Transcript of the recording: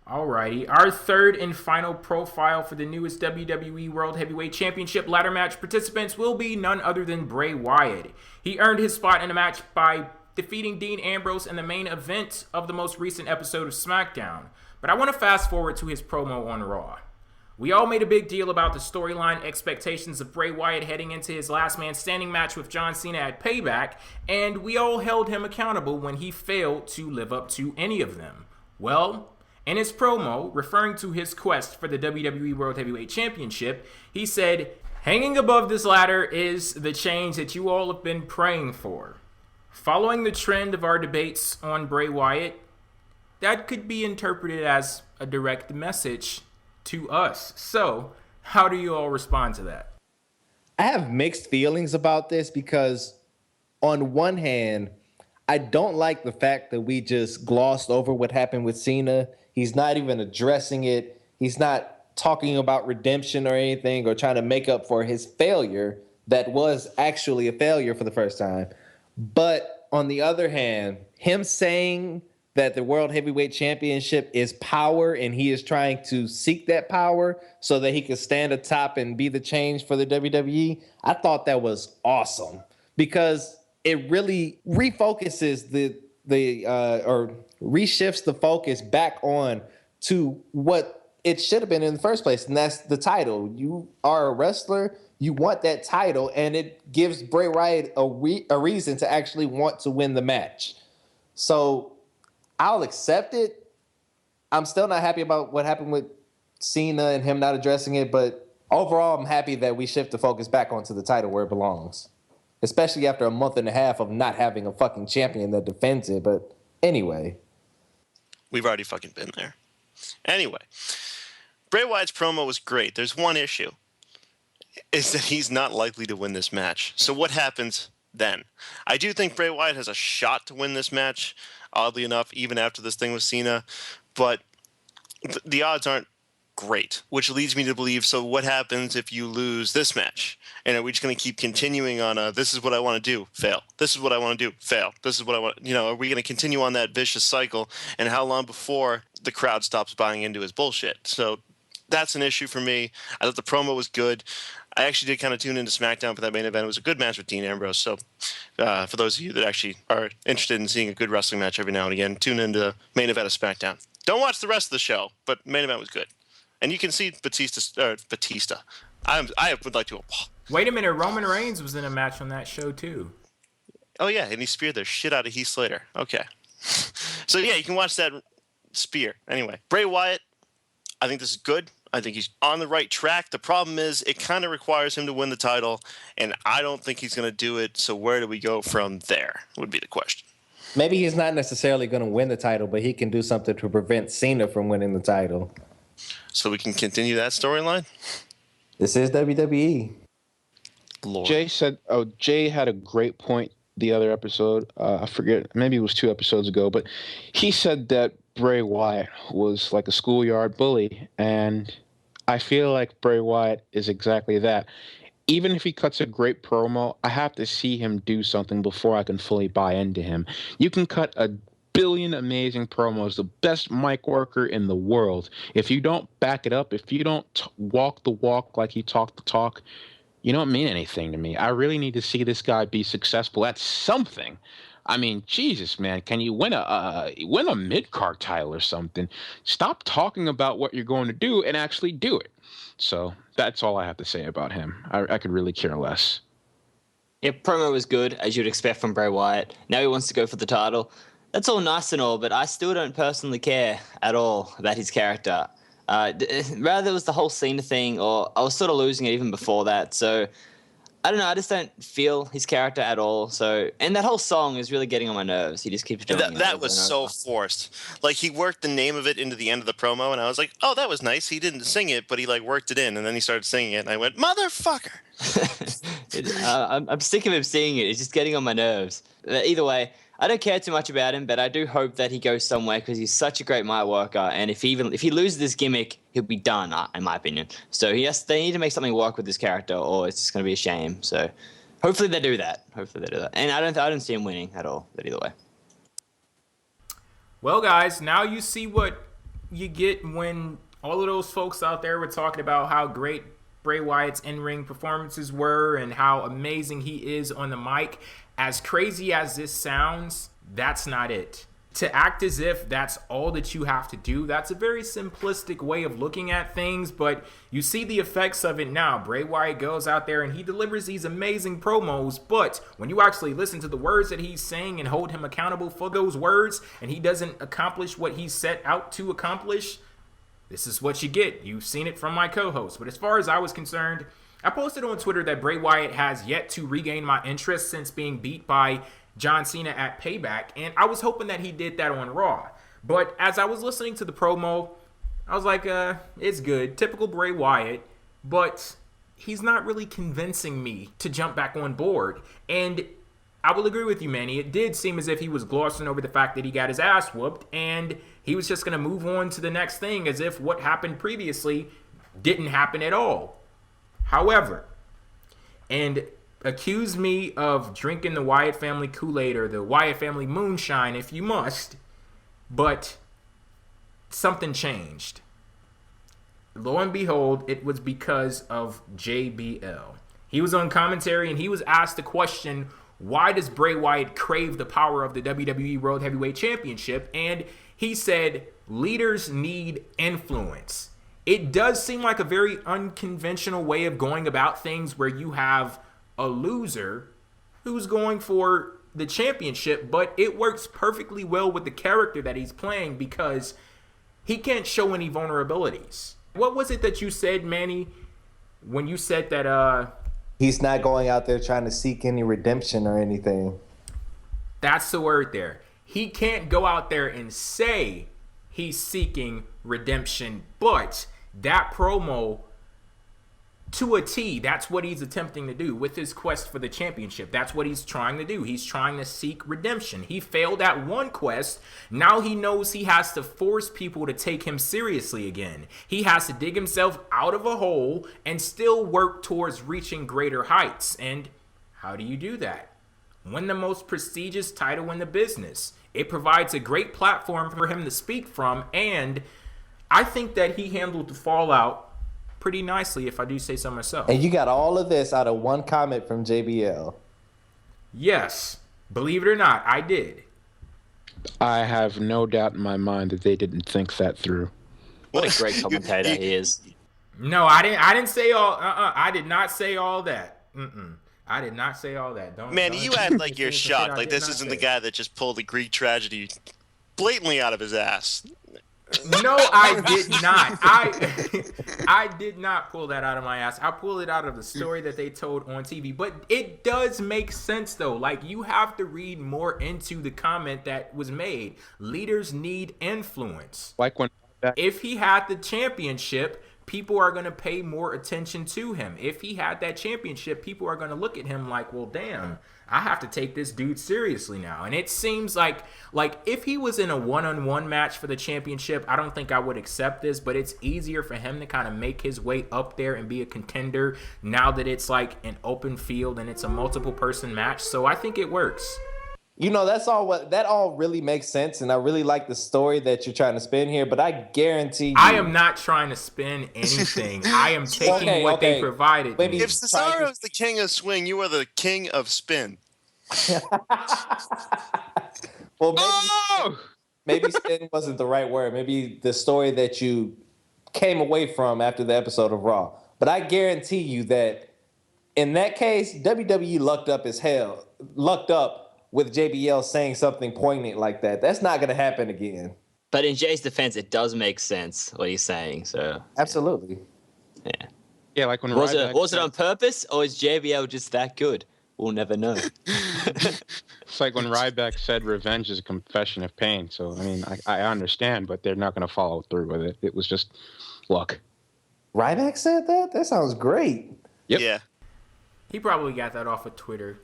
Alrighty, our third and final profile for the newest WWE World Heavyweight Championship ladder match participants will be none other than Bray Wyatt. He earned his spot in the match by defeating Dean Ambrose in the main event of the most recent episode of SmackDown. But I want to fast forward to his promo on Raw. We all made a big deal about the storyline expectations of Bray Wyatt heading into his last man standing match with John Cena at Payback, and we all held him accountable when he failed to live up to any of them. Well, in his promo, referring to his quest for the WWE World Heavyweight Championship, he said, "Hanging above this ladder is the change that you all have been praying for." Following the trend of our debates on Bray Wyatt, that could be interpreted as a direct message to us. So, how do you all respond to that? I have mixed feelings about this because, on one hand, I don't like the fact that we just glossed over what happened with Cena. He's not even addressing it. He's not talking about redemption or anything or trying to make up for his failure that was actually a failure for the first time. But on the other hand, him saying that the World Heavyweight Championship is power and he is trying to seek that power so that he can stand atop and be the change for the WWE, I thought that was awesome because it really refocuses or reshifts the focus back on to what it should have been in the first place, and that's the title. You are a wrestler, you want that title, and it gives Bray Wyatt a reason to actually want to win the match. So I'll accept it. I'm still not happy about what happened with Cena and him not addressing it, but overall I'm happy that we shift the focus back onto the title where it belongs. Especially after a month and a half of not having a fucking champion that defends it. But anyway. We've already fucking been there. Anyway. Bray Wyatt's promo was great. There's one issue. Is that he's not likely to win this match. So what happens then? I do think Bray Wyatt has a shot to win this match, oddly enough, even after this thing with Cena. But the odds aren't great, which leads me to believe, so what happens if you lose this match? And are we just going to keep continuing on this is what I want to do, fail. This is what I want to do, fail. This is what I want, are we going to continue on that vicious cycle? And how long before the crowd stops buying into his bullshit? So that's an issue for me. I thought the promo was good. I actually did kind of tune into SmackDown for that main event. It was a good match with Dean Ambrose. So for those of you that actually are interested in seeing a good wrestling match every now and again, tune into the main event of SmackDown. Don't watch the rest of the show, but main event was good. And you can see Batista. I would like to. Wait a minute, Roman Reigns was in a match on that show too. Oh yeah, and he speared the shit out of Heath Slater. Okay. So yeah, you can watch that spear. Anyway, Bray Wyatt, I think this is good. I think he's on the right track. The problem is it kind of requires him to win the title, and I don't think he's going to do it. So where do we go from there would be the question. Maybe he's not necessarily going to win the title, but he can do something to prevent Cena from winning the title. So we can continue that storyline? This is WWE. Lord. Jay had a great point the other episode. I forget, maybe it was 2 episodes ago, but he said that Bray Wyatt was like a schoolyard bully, and I feel like Bray Wyatt is exactly that. Even if he cuts a great promo, I have to see him do something before I can fully buy into him. You can cut a billion amazing promos, the best mic worker in the world. If you don't back it up, if you don't walk the walk like you talk the talk, you don't mean anything to me. I really need to see this guy be successful at something. I mean, Jesus, man, can you win a mid-card title or something? Stop talking about what you're going to do and actually do it. So that's all I have to say about him. I could really care less. Yeah, promo was good, as you'd expect from Bray Wyatt. Now he wants to go for the title. That's all nice and all, but I still don't personally care at all about his character. Rather, it was the whole Cena thing, or I was sort of losing it even before that. So, I don't know. I just don't feel his character at all. So, and that whole song is really getting on my nerves. He just keeps doing it. That was so forced. Like, he worked the name of it into the end of the promo, and I was like, oh, that was nice. He didn't sing it, but he, worked it in, and then he started singing it, and I went, motherfucker! I'm sick of him singing it. It's just getting on my nerves. Either way, I don't care too much about him, but I do hope that he goes somewhere because he's such a great mic worker. And if he loses this gimmick, he'll be done, in my opinion. So they need to make something work with this character, or it's just going to be a shame. So hopefully they do that. And I don't see him winning at all. But either way. Well, guys, now you see what you get when all of those folks out there were talking about how great Bray Wyatt's in-ring performances were and how amazing he is on the mic. As crazy as this sounds, that's not it. To act as if that's all that you have to do, that's a very simplistic way of looking at things, but you see the effects of it now. Bray Wyatt goes out there and he delivers these amazing promos, but when you actually listen to the words that he's saying and hold him accountable for those words, and he doesn't accomplish what he set out to accomplish, this is what you get. You've seen it from my co-host. But as far as I was concerned, I posted on Twitter that Bray Wyatt has yet to regain my interest since being beat by John Cena at Payback, and I was hoping that he did that on Raw. But as I was listening to the promo, I was like, it's good. Typical Bray Wyatt, but he's not really convincing me to jump back on board. And I will agree with you, Manny. It did seem as if he was glossing over the fact that he got his ass whooped, and he was just going to move on to the next thing as if what happened previously didn't happen at all. However, and accuse me of drinking the Wyatt family Kool-Aid or the Wyatt family moonshine if you must, but something changed. Lo and behold, it was because of JBL. He was on commentary and he was asked the question, why does Bray Wyatt crave the power of the WWE World Heavyweight Championship? And he said, leaders need influence. It does seem like a very unconventional way of going about things where you have a loser who's going for the championship, but it works perfectly well with the character that he's playing because he can't show any vulnerabilities. What was it that you said, Manny, when you said that he's not going out there trying to seek any redemption or anything? That's the word there. He can't go out there and say he's seeking redemption, but that promo, to a T, that's what he's attempting to do with his quest for the championship. That's what he's trying to do. He's trying to seek redemption. He failed at one quest. Now he knows he has to force people to take him seriously again. He has to dig himself out of a hole and still work towards reaching greater heights. And how do you do that? Win the most prestigious title in the business. It provides a great platform for him to speak from, and I think that he handled the fallout pretty nicely, if I do say so myself. And you got all of this out of one comment from JBL. Yes, believe it or not, I did. I have no doubt in my mind that they didn't think that through. What a great commentator he is. No, I didn't say all. I did not say all that. I did not say all that. Manny, you act like you're shocked. Like this isn't the guy that just pulled the Greek tragedy blatantly out of his ass. No, I did not. I did not pull that out of my ass. I pulled it out of the story that they told on TV. But it does make sense, though. Like, you have to read more into the comment that was made. Leaders need influence. Like when if he had the championship, people are going to pay more attention to him. If he had that championship, people are going to look at him like, well, damn, I have to take this dude seriously now. And it seems like if he was in a one-on-one match for the championship, I don't think I would accept this, but it's easier for him to kind of make his way up there and be a contender now that it's like an open field and it's a multiple person match. So I think it works. You know, that all really makes sense, and I really like the story that you're trying to spin here, but I guarantee you... I am not trying to spin anything. I am taking what they provided me. If Cesaro is the king of swing, you are the king of spin. Well, maybe spin wasn't the right word. Maybe the story that you came away from after the episode of Raw. But I guarantee you that in that case, WWE lucked up as hell. Lucked up with JBL saying something poignant like that. That's not going to happen again. But in Jay's defense, it does make sense what he's saying. So absolutely. Yeah. Yeah, like when was it on purpose, or is JBL just that good? We'll never know. It's like when Ryback said revenge is a confession of pain. So, I mean, I understand, but they're not going to follow through with it. It was just luck. Ryback said that? That sounds great. Yep. Yeah. He probably got that off of Twitter.